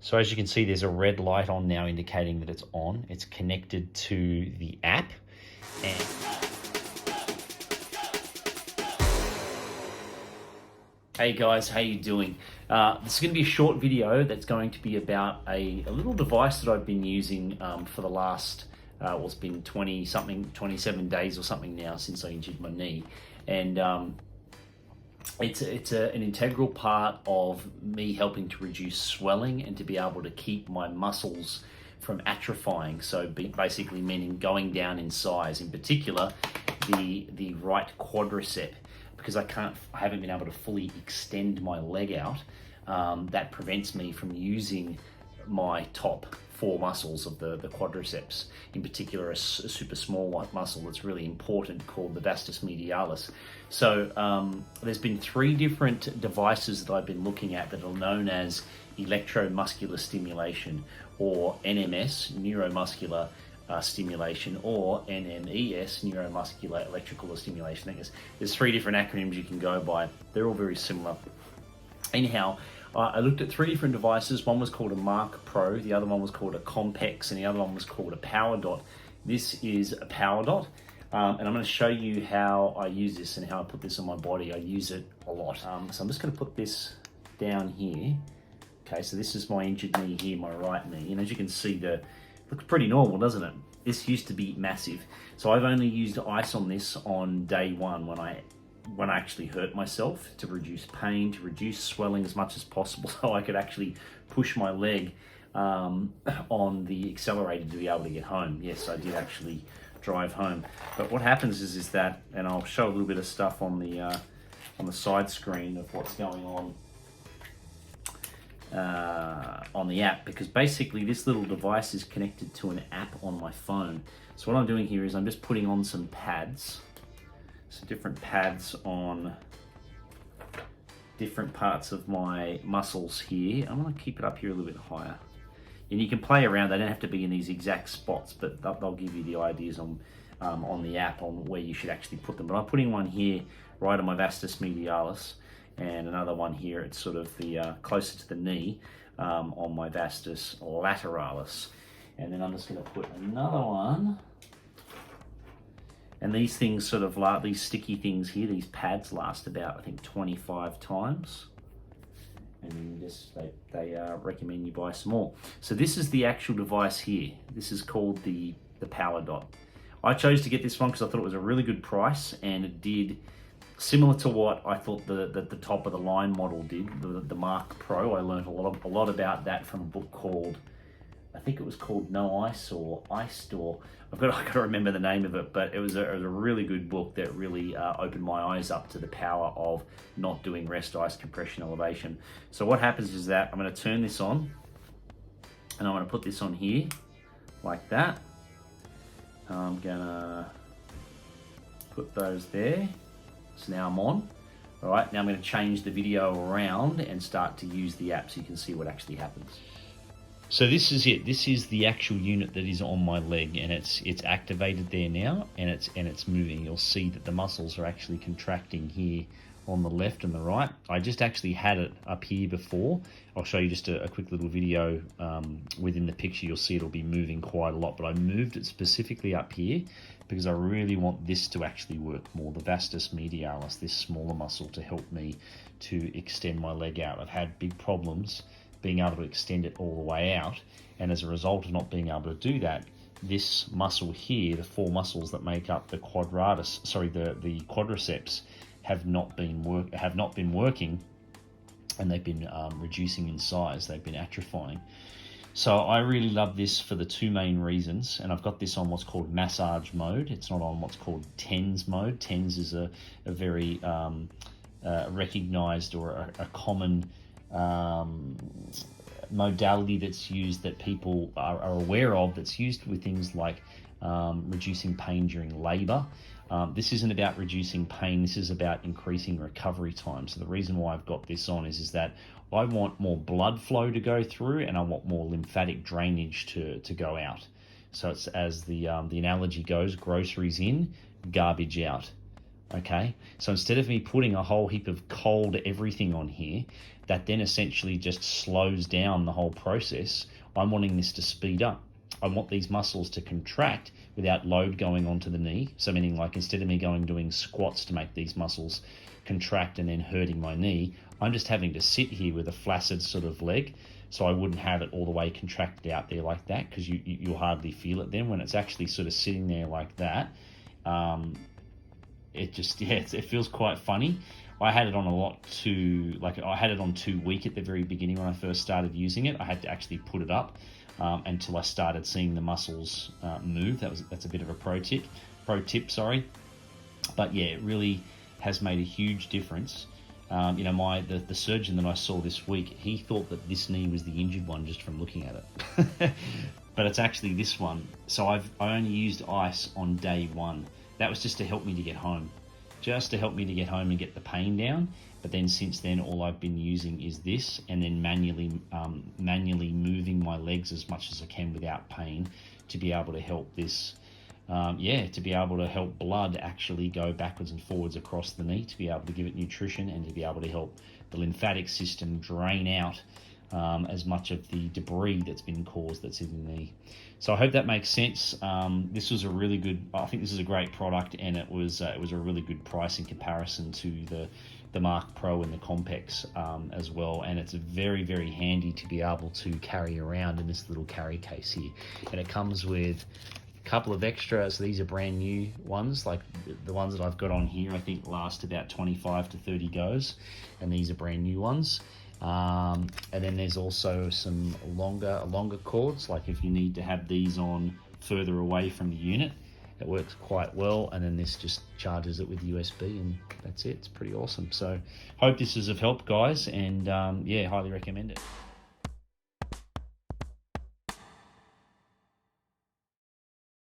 So as you can see, there's a red light on now indicating that it's on. It's connected to the app. And hey guys, how you doing? This is going to be a short video that's going to be about a little device that I've been using for the last, well, it's been 27 days or something now since I injured my knee. And it's an integral part of me helping to reduce swelling and to be able to keep my muscles from atrophying. So basically meaning going down in size, in particular the right quadricep, because I haven't been able to fully extend my leg out. That prevents me from using my top 4 muscles of the quadriceps, in particular a super small muscle that's really important called the vastus medialis. So there's been 3 different devices that I've been looking at that are known as electromuscular stimulation, or NMS, neuromuscular stimulation, or NMES, neuromuscular electrical stimulation. I think there's 3 different acronyms you can go by. They're all very similar. Anyhow, I looked at 3 different devices. One was called a Mark Pro, the other one was called a Compex, and the other one was called a PowerDot. This is a PowerDot, and I'm going to show you how I use this and how I put this on my body. I use it a lot. So I'm just going to put this down here. Okay, so this is my injured knee here, my right knee, and as you can see, it looks pretty normal, doesn't it? This used to be massive. So I've only used ice on this on day 1 when I actually hurt myself, to reduce pain, to reduce swelling as much as possible, so I could actually push my leg on the accelerator to be able to get home. Yes, I did actually drive home. But what happens is that, and I'll show a little bit of stuff on the side screen of what's going on the app, because basically this little device is connected to an app on my phone. So what I'm doing here is I'm just putting on some pads, some different pads on different parts of my muscles here. I'm going to keep it up here a little bit higher. And you can play around. They don't have to be in these exact spots, but they'll give you the ideas on the app on where you should actually put them. But I'm putting one here right on my vastus medialis, and another one here, it's sort of the closer to the knee, on my vastus lateralis. And then I'm just going to put another one. And these things sort of these sticky things here, these pads last about, I think, 25 times. And then they recommend you buy some more. So this is the actual device here. This is called the PowerDot. I chose to get this one because I thought it was a really good price, and it did similar to what I thought the top of the line model did, the Mark Pro. I learned a lot about that from a book called, I think it was called No Ice or Iced, or I've got to remember the name of it, but it was a really good book that really opened my eyes up to the power of not doing rest ice compression elevation. So what happens is that I'm going to turn this on, and I'm going to put this on here like that. I'm going to put those there. So now I'm on. All right, now I'm going to change the video around and start to use the app so you can see what actually happens. So this is it. This is the actual unit that is on my leg, and it's activated there now, and it's moving. You'll see that the muscles are actually contracting here on the left and the right. I just actually had it up here before. I'll show you just a quick little video within the picture. You'll see it'll be moving quite a lot, but I moved it specifically up here because I really want this to actually work more, the vastus medialis, this smaller muscle, to help me to extend my leg out. I've had big problems being able to extend it all the way out, and as a result of not being able to do that, this muscle here, the 4 muscles that make up the the quadriceps, have not been working, and they've been reducing in size. They've been atrophying. So I really love this for the 2 main reasons, and I've got this on what's called massage mode. It's not on what's called TENS mode. TENS is a very recognized or a common modality that's used, that people are aware of, that's used with things like reducing pain during labor. This isn't about reducing pain, this is about increasing recovery time. So the reason why I've got this on is that I want more blood flow to go through, and I want more lymphatic drainage to go out. So it's, as the analogy goes, groceries in, garbage out. Okay, so instead of me putting a whole heap of cold everything on here, that then essentially just slows down the whole process, I'm wanting this to speed up. I want these muscles to contract without load going onto the knee. So meaning, like, instead of me doing squats to make these muscles contract and then hurting my knee, I'm just having to sit here with a flaccid sort of leg, so I wouldn't have it all the way contracted out there like that, because you'll hardly feel it then when it's actually sort of sitting there like that. It just, yeah, it feels quite funny. I had it on a lot too, like I had it on too weak at the very beginning when I first started using it. I had to actually put it up until I started seeing the muscles move. That's a bit of a pro tip, But yeah, it really has made a huge difference. You know, the surgeon that I saw this week, he thought that this knee was the injured one just from looking at it. But it's actually this one. So I only used ice on day one. That was just to help me to get home. Just to help me to get home and get the pain down. But then since then, all I've been using is this, and then manually moving my legs as much as I can without pain to be able to help this, to be able to help blood actually go backwards and forwards across the knee, to be able to give it nutrition and to be able to help the lymphatic system drain out as much of the debris that's been caused that's in the knee. So I hope that makes sense. This was a really good, I think this is a great product, and it was a really good price in comparison to the Mark Pro and the Compex as well. And it's very, very handy to be able to carry around in this little carry case here. And it comes with a couple of extras. These are brand new ones, like the ones that I've got on here, I think last about 25 to 30 goes. And these are brand new ones. And then there's also some longer cords, like if you need to have these on further away from the unit, it works quite well. And then this just charges it with USB, and that's it. It's pretty awesome. So hope this is of help, guys, and yeah, highly recommend it.